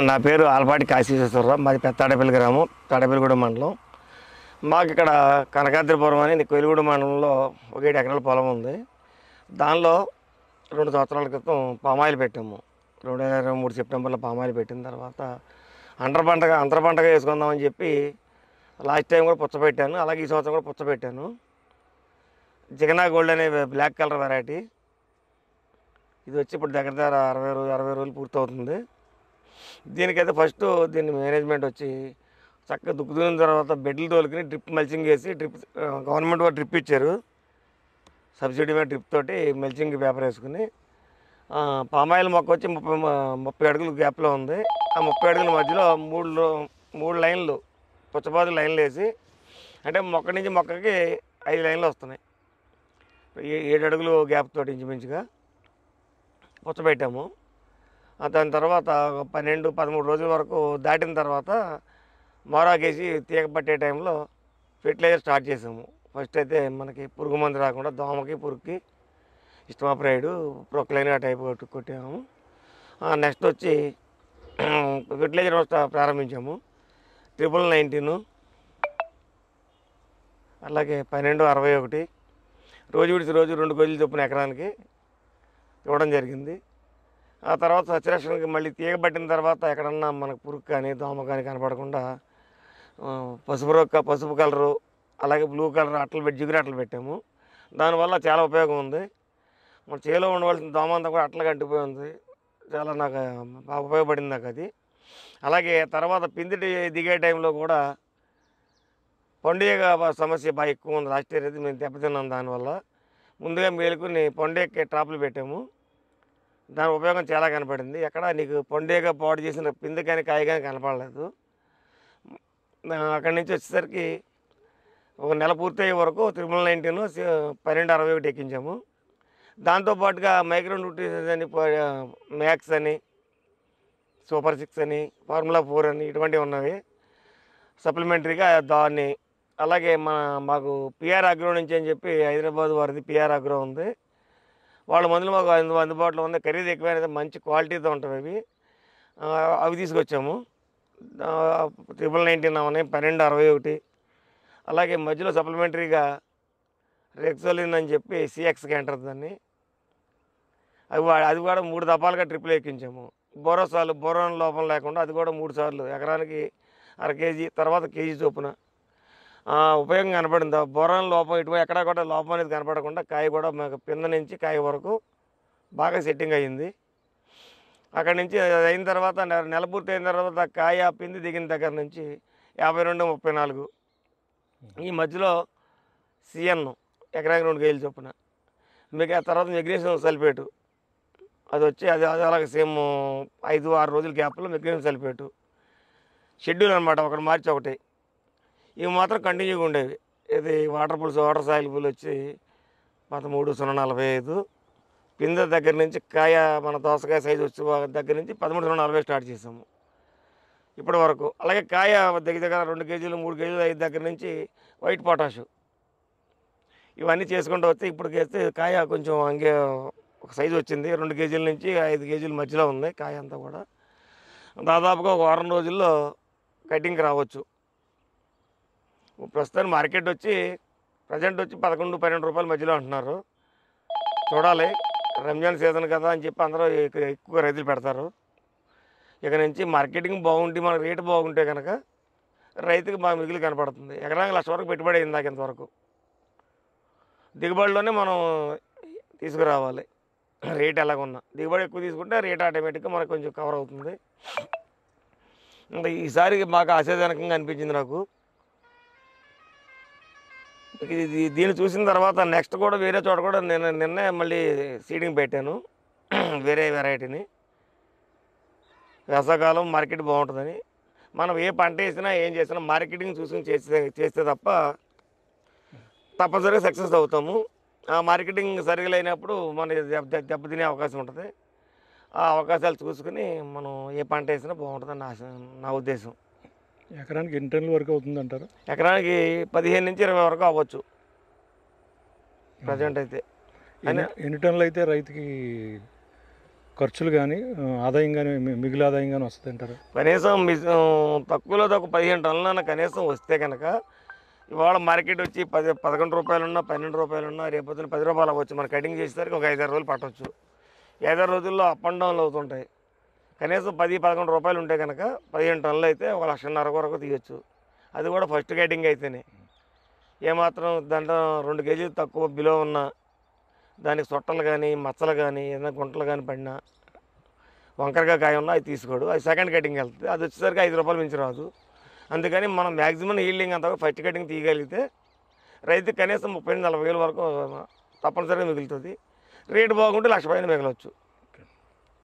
నా పేరు ఆలపాటి కాశీశ్వరరావు. మాది పెద్ద తాడేపల్లి గ్రామం, తాడేపల్లిగూడెం మండలం. మాకు ఇక్కడ కనకాద్రిపురం అని కొయిలగూడెం మండలంలో 7 ఎకరాల పొలం ఉంది. దానిలో 2 సంవత్సరాల క్రితం పామాయిల్ పెట్టాము. 2023 సెప్టెంబర్లో పామాయిల్ పెట్టిన తర్వాత అంతర పంటగా వేసుకుందామని చెప్పి లాస్ట్ టైం కూడా పుచ్చపెట్టాను. అలాగే ఈ సంవత్సరం కూడా పుచ్చపెట్టాను. జిగనా గోల్డ్ అనే బ్లాక్ కలర్ వెరైటీ. ఇది వచ్చి ఇప్పుడు దగ్గర 60 రోజులు పూర్తవుతుంది. దీనికైతే ఫస్ట్ దీన్ని మేనేజ్మెంట్ వచ్చి చక్కగా దుక్కుతున్న తర్వాత బెడ్లు తోలుకుని డ్రిప్ మల్చింగ్ వేసి గవర్నమెంట్ వారు డ్రిప్ ఇచ్చారు. సబ్సిడీ మీద డ్రిప్ తోటి మల్చింగ్ పేపర్ వేసుకుని పామాయిల్ మొక్క వచ్చి 30 అడుగులు గ్యాప్లో ఉంది. ఆ 30 అడుగుల మధ్యలో మూడు లైన్లు పుచ్చపాదు లైన్లు వేసి, అంటే మొక్క నుంచి మొక్కకి 5 లైన్లు వస్తున్నాయి. 7 అడుగులు గ్యాప్ తోటి ఇంచుమించుగా పుచ్చపెట్టాము. దాని తర్వాత 12-13 రోజుల వరకు దాటిన తర్వాత మోరాకేసి తీగ పట్టే టైంలో ఫెర్టిలైజర్ స్టార్ట్ చేసాము. ఫస్ట్ అయితే మనకి పురుగు మందు రాకుండా దోమకి పురుగుకి ఇస్టమాప్రైడ్, ప్రొక్లైన్ ఆ టైప్ కొట్టాము. నెక్స్ట్ వచ్చి ఫెర్టిలైజర్ ప్రారంభించాము. 1919, అలాగే 1261 రోజు విడిచి రోజు 2 గొయ్యలు చొప్పున ఎకరానికి ఇవ్వడం జరిగింది. ఆ తర్వాత సస్యరక్షణకి మళ్ళీ తీగ పట్టిన తర్వాత ఎక్కడన్నా మనకు పురుగు కానీ దోమ కానీ కనపడకుండా పసుపు కలరు, అలాగే బ్లూ కలర్ అట్టలు పెట్టి జిగురు అట్టలు పెట్టాము. దానివల్ల చాలా ఉపయోగం ఉంది. మన చేలో ఉండవలసిన దోమ అంతా కూడా అట్టలు కంటిపోయి ఉంది. చాలా నాకు బాగా ఉపయోగపడింది నాకు అది. అలాగే తర్వాత పిండి దిగే టైంలో కూడా పండుగ సమస్య బాగా ఎక్కువ ఉంది. లాస్ట్ ఇయర్ అయితే మేము దెబ్బతిన్నాం. దానివల్ల ముందుగా మేలుకుని పండుగకి ట్రాప్లు పెట్టాము. దాని ఉపయోగం చాలా కనపడింది. ఎక్కడ నీకు పండుగ పాడు చేసిన పిండి కానీ కాయ కానీ కనపడలేదు. అక్కడి నుంచి వచ్చేసరికి ఒక నెల పూర్తయ్యే వరకు 1919, 1261 ఎక్కించాము. దాంతోపాటుగా మైక్రో న్యూట్రిషన్స్ అని, మ్యాక్స్ అని, సూపర్ 6 అని, ఫార్ములా 4 అని ఇటువంటివి ఉన్నవి సప్లిమెంటరీగా దాన్ని. అలాగే మాకు పిఆర్ అగ్రో నుంచి అని చెప్పి హైదరాబాద్ వారిది పిఆర్ అగ్రో ఉంది. వాళ్ళ మందులు మాకు అందుబాటులో ఉంది. ఖరీదు ఎక్కువైనా మంచి క్వాలిటీతో ఉంటాయి అవి తీసుకొచ్చాము. 1919 అవన్నీ, 1261. అలాగే మధ్యలో సప్లిమెంటరీగా రెక్సోలిన్ అని చెప్పి సిఎక్స్కి ఎంటర్ దాన్ని. అది కూడా 3 దఫాలుగా ట్రిప్లు ఎక్కించాము. బోరాన్ లోపం లేకుండా అది కూడా 3 సార్లు ఎకరానికి 1/2 కేజీ, తర్వాత కేజీ చొప్పున ఉపయోగం కనపడింది. బోరాన్ లోపం ఇటువంటి ఎక్కడా కూడా లోపం అనేది కనపడకుండా కాయ కూడా మాకు పింద నుంచి కాయ వరకు బాగా సెట్టింగ్ అయ్యింది. అక్కడి నుంచి అయిన తర్వాత నెల పూర్తి అయిన తర్వాత కాయ పిండి దిగిన దగ్గర నుంచి 52-34 ఈ మధ్యలో సిఎన్ ఎకరానికి 2 కేజీలు చొప్పున. మీకు ఆ తర్వాత మెగ్నీషియం సల్ఫేటు అది వచ్చి అది అలాగే సేమ్ 5-6 రోజుల గ్యాప్లో మెగ్నీషియం సల్ఫేటు షెడ్యూల్ అనమాట, ఒకటి మార్చి ఒకటి. ఇవి మాత్రం కంటిన్యూగా ఉండేవి. ఇది వాటర్ సాయిల్ వచ్చి 13-045 పిందె దగ్గర నుంచి కాయ మన దోసకాయ సైజు వచ్చే దగ్గర నుంచి 13-040 స్టార్ట్ చేసాము ఇప్పటి వరకు. అలాగే కాయ దగ్గర 2 కేజీలు 3 కేజీలు 5 దగ్గర నుంచి వైట్ పొటాషు ఇవన్నీ చేసుకుంటూ వస్తే ఇప్పుడు వేస్తే కాయ కొంచెం ఒక సైజు వచ్చింది. 2 కేజీల నుంచి 5 కేజీల మధ్యలో ఉంది కాయ అంతా కూడా. దాదాపుగా ఒక వారం రోజుల్లో కటింగ్కి రావచ్చు. ప్రస్తుతానికి మార్కెట్ వచ్చి ప్రజెంట్ వచ్చి 11-12 రూపాయల మధ్యలో అంటున్నారు. చూడాలి, రంజాన్ సీజన్ కదా అని చెప్పి అందరూ ఎక్కువ రైతులు పెడతారు. ఇక నుంచి మార్కెటింగ్ బాగుంటే, మనకు రేటు బాగుంటే కనుక రైతుకి బాగా మిగులు కనపడుతుంది. ఎకరానికి 1,00,000 వరకు పెట్టుబడి అయింది నాకు ఇంతవరకు. దిగుబడిలోనే మనం తీసుకురావాలి. రేట్ ఎలాగున్నా దిగుబడి ఎక్కువ తీసుకుంటే రేట్ ఆటోమేటిక్గా మనకు కొంచెం కవర్ అవుతుంది. ఈసారి బాగా ఆశాజనకంగా అనిపించింది నాకు. దీన్ని చూసిన తర్వాత నెక్స్ట్ కూడా వేరే చోట కూడా నేను నిన్నే మళ్ళీ సీడింగ్ పెట్టాను వేరే వెరైటీని. వేసవకాలం మార్కెట్ బాగుంటుందని. మనం ఏ పంట వేసినా ఏం చేసినా మార్కెటింగ్ చూసుకుని చేస్తే తప్ప తప్పనిసరిగా సక్సెస్ అవుతాము. ఆ మార్కెటింగ్ సరిగా లేనప్పుడు మన దెబ్బతినే అవకాశం ఉంటుంది. ఆ అవకాశాలు చూసుకుని మనం ఏ పంట వేసినా బాగుంటుందని నా ఉద్దేశం. ఎకరానికి ఎన్ని టన్నుల వరకు అవుతుంది అంటారు? ఎకరానికి 15-20 వరకు అవ్వచ్చు ప్రజెంట్ అయితే. ఎన్ని టన్నులు అయితే రైతుకి ఖర్చులు కానీ ఆదాయం కానీ మిగిలిన ఆదాయం కానీ వస్తుంది అంటారు? కనీసం తక్కువలో తక్కువ 15 టన్నులన్న కనీసం వస్తే కనుక ఇవాళ మార్కెట్ వచ్చి 11 రూపాయలున్నా 12 రూపాయలున్నా రేపొద్దున 10 రూపాయలు అవ్వచ్చు. మనం కటింగ్ చేసేసరికి ఒక 5-6 రోజులు పట్టవచ్చు. 5-6 రోజుల్లో అప్ అండ్ డౌన్లు అవుతుంటాయి. కనీసం 10-11 రూపాయలు ఉంటే కనుక 15 టన్నులు అయితే 1,50,000 వరకు తీయచ్చు. అది కూడా ఫస్ట్ కటింగ్ అయితేనే. ఏమాత్రం దాంట్లో 2 కేజీలు తక్కువ బిలో ఉన్న దానికి సొట్టలు కానీ మచ్చలు కానీ ఏదైనా గుంటలు కానీ పడినా వంకరగా కాయ ఉన్నా అది తీసుకోడు. అది సెకండ్ కటింగ్ వెళ్తుంది. అది వచ్చేసరికి 5 రూపాయలు మించి రాదు. అందుకని మనం మ్యాక్సిమం హీల్డింగ్ అంతా ఫస్ట్ కటింగ్ తీయగలిగితే రైతుకి కనీసం 30-40 వేల వరకు తప్పనిసరిగా మిగులుతుంది. రేటు బాగుంటే 1,00,000 పైన మిగలవచ్చు.